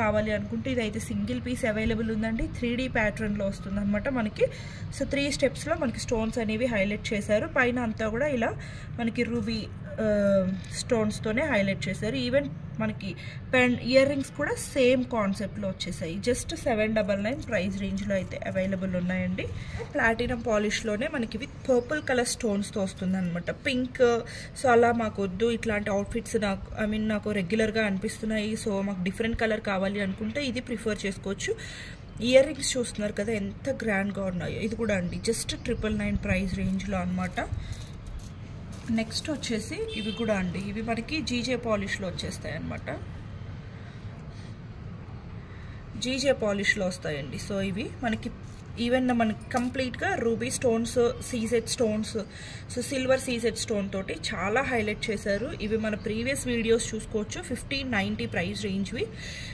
కావాలి అనుకుంటే ఇదైతే సింగిల్ పీస్ అవైలబుల్ ఉందండి. 3D ప్యాటర్న్లో వస్తుంది అనమాట మనకి. సో 3 స్టెప్స్లో మనకి స్టోన్స్ అనేవి హైలైట్ చేశారు. పైన అంతా కూడా ఇలా మనకి రూబీ స్టోన్స్తోనే హైలైట్ చేశారు. ఈవెన్ మనకి ఇయర్ రింగ్స్ కూడా సేమ్ కాన్సెప్ట్లో వచ్చేసాయి. జస్ట్ 799 ప్రైస్ రేంజ్లో అయితే అవైలబుల్ ఉన్నాయండి. ప్లాటినం పాలిష్లోనే మనకి విత్ పర్పుల్ కలర్ స్టోన్స్తో వస్తుంది అనమాట. పింక్ సో అలా మాకు వద్దు, ఇట్లాంటి అవుట్ఫిట్స్ నాకు రెగ్యులర్గా అనిపిస్తున్నాయి, సో మాకు డిఫరెంట్ కలర్ కావాలి అనుకుంటే ఇది ప్రిఫర్ చేసుకోవచ్చు. ఇయర్ రింగ్స్ చూస్తున్నారు కదా ఎంత గ్రాండ్గా ఉన్నాయో. ఇది కూడా అండి జస్ట్ 999 ప్రైస్ రేంజ్లో అనమాట. నెక్స్ట్ వచ్చేసి ఇవి కూడా అండి, ఇవి మనకి జీజే పాలిష్లో వచ్చేస్తాయి అనమాట. జీజే పాలిష్లో వస్తాయండి. సో ఇవి మనకి ఈవెన్ మనకి కంప్లీట్గా ruby stones, CZ stones, so silver CZ stone తోటి చాలా హైలైట్ చేశారు. ఇవి మన ప్రీవియస్ వీడియోస్ చూసుకోవచ్చు. 1590 ప్రైస్ రేంజ్వి.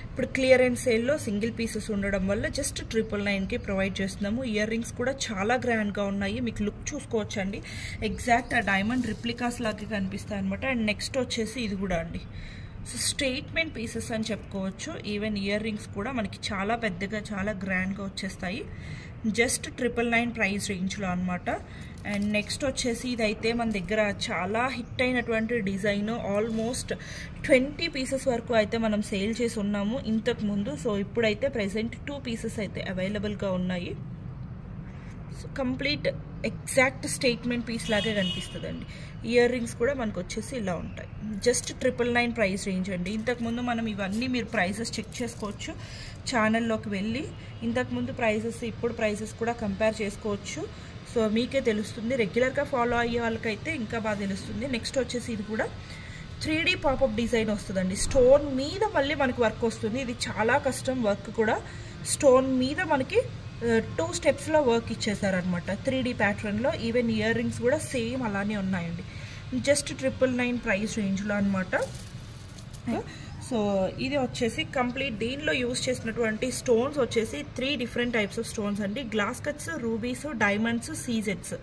ఇప్పుడు క్లియరెన్స్ సేల్లో సింగిల్ పీసెస్ ఉండడం వల్ల జస్ట్ 999కి ప్రొవైడ్ చేస్తున్నాము. ఇయర్ రింగ్స్ కూడా చాలా గ్రాండ్గా ఉన్నాయి. మీకు లుక్ చూసుకోవచ్చండి, ఎగ్జాక్ట్ ఆ డైమండ్ రిప్లికాస్ లాగే కనిపిస్తాయి అనమాట. అండ్ నెక్స్ట్ వచ్చేసి ఇది కూడా అండి, సో స్టేట్మెంట్ పీసెస్ అని చెప్పుకోవచ్చు. ఈవెన్ ఇయర్ రింగ్స్ కూడా మనకి చాలా పెద్దగా చాలా గ్రాండ్గా వచ్చేస్తాయి. జస్ట్ 999 ప్రైస్ రేంజ్లో అనమాట. అండ్ నెక్స్ట్ వచ్చేసి ఇదైతే మన దగ్గర చాలా హిట్ అయినటువంటి డిజైన్. ఆల్మోస్ట్ 20 పీసెస్ వరకు అయితే మనం సేల్ చేసి ఉన్నాము ఇంతకుముందు. సో ఇప్పుడైతే ప్రెసెంట్ 2 పీసెస్ అయితే అవైలబుల్గా ఉన్నాయి. So complete exact statement piece లాగే కనిపిస్తుందండి. ఇయర్ రింగ్స్ కూడా మనకు వచ్చేసి ఇలా ఉంటాయి. జస్ట్ 999 ప్రైస్ రేంజ్ అండి. ఇంతకుముందు మనం ఇవన్నీ మీరు ప్రైసెస్ చెక్ చేసుకోవచ్చు ఛానల్లోకి వెళ్ళి. ఇంతకుముందు ప్రైసెస్ ఇప్పుడు ప్రైసెస్ కూడా కంపేర్ చేసుకోవచ్చు. సో మీకే తెలుస్తుంది, రెగ్యులర్గా ఫాలో అయ్యే వాళ్ళకైతే ఇంకా బాగా తెలుస్తుంది. నెక్స్ట్ వచ్చేసి ఇది కూడా 3D పాపప్ డిజైన్ వస్తుందండి. స్టోన్ మీద మళ్ళీ మనకి వర్క్ వస్తుంది. ఇది చాలా కష్టం వర్క్ కూడా. స్టోన్ మీద మనకి 2 స్టెప్స్లో వర్క్ ఇచ్చేసారనమాట 3D ప్యాటర్న్లో. ఈవెన్ ఇయర్ రింగ్స్ కూడా సేమ్ అలానే ఉన్నాయండి. జస్ట్ 999 ప్రైస్ రేంజ్లో అనమాట. సో ఇది వచ్చేసి కంప్లీట్ దీనిలో యూజ్ చేసినటువంటి స్టోన్స్ వచ్చేసి 3 డిఫరెంట్ టైప్స్ ఆఫ్ స్టోన్స్ అండి. గ్లాస్ కట్స్, రూబీస్, డైమండ్స్, సీజెడ్స్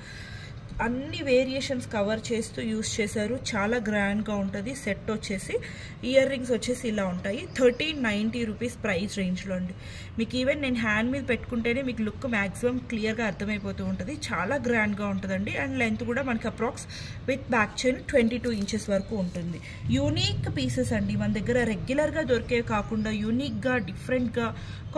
అన్ని వేరియేషన్స్ కవర్ చేస్తూ యూజ్ చేశారు. చాలా గ్రాండ్గా ఉంటుంది. సెట్ వచ్చేసి ఇయర్ రింగ్స్ వచ్చేసి ఇలా ఉంటాయి. 1390 రూపీస్ ప్రైస్ రేంజ్లో అండి. మీకు ఈవెన్ నేను హ్యాండ్ మీద పెట్టుకుంటేనే మీకు లుక్ మ్యాక్సిమం క్లియర్గా అర్థమైపోతూ ఉంటుంది. చాలా గ్రాండ్గా ఉంటుందండి. అండ్ లెంత్ కూడా మనకి approx with back chain 22 inches వరకు ఉంటుంది. యూనిక్ పీసెస్ అండి మన దగ్గర. రెగ్యులర్గా దొరికే కాకుండా యూనిక్గా డిఫరెంట్గా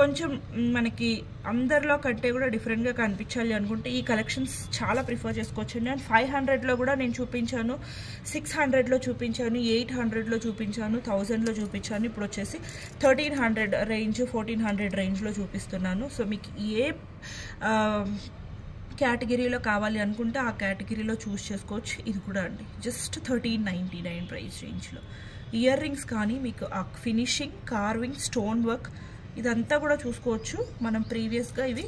కొంచెం మనకి అందరిలో కంటే కూడా డిఫరెంట్గా కనిపించాలి అనుకుంటే ఈ కలెక్షన్స్ చాలా ప్రిఫర్ చేసుకోవచ్చు. అండ్ 500లో కూడా నేను చూపించాను, 600లో చూపించాను, 800లో చూపించాను, 1000లో చూపించాను. ఇప్పుడు వచ్చేసి 1300 రేంజ్, 1400 రేంజ్లో చూపిస్తున్నాను. సో మీకు ఏ కేటగిరీలో కావాలి అనుకుంటే ఆ కేటగిరీలో చూస్ చేసుకోవచ్చు. ఇది కూడా అండి జస్ట్ 1399 ప్రైస్ రేంజ్లో. ఇయర్ రింగ్స్ కానీ మీకు ఆ ఫినిషింగ్, కార్వింగ్, స్టోన్ వర్క్ ఇదంతా కూడా చూసుకోవచ్చు. మనం ప్రీవియస్గా ఇవి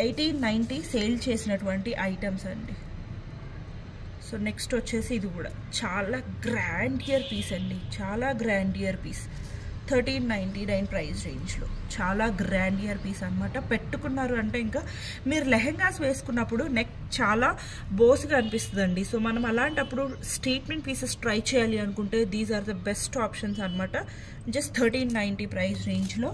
1890 సేల్ చేసినటువంటి ఐటమ్స్ అండి. సో నెక్స్ట్ వచ్చేసి ఇది కూడా చాలా గ్రాండ్ ఇయర్ పీస్ అండి. చాలా గ్రాండ్ ఇయర్ పీస్ 1399 ప్రైస్ రేంజ్లో. చాలా గ్రాండ్ ఇయర్ పీస్ అనమాట. పెట్టుకున్నారు అంటే ఇంకా మీరు లెహెంగాస్ వేసుకున్నప్పుడు నెక్ చాలా బోస్గా అనిపిస్తుందండి. సో మనం అలాంటప్పుడు స్టేట్మెంట్ పీసెస్ ట్రై చేయాలి అనుకుంటే these are the best options అనమాట. జస్ట్ 1390 ప్రైస్ రేంజ్లో.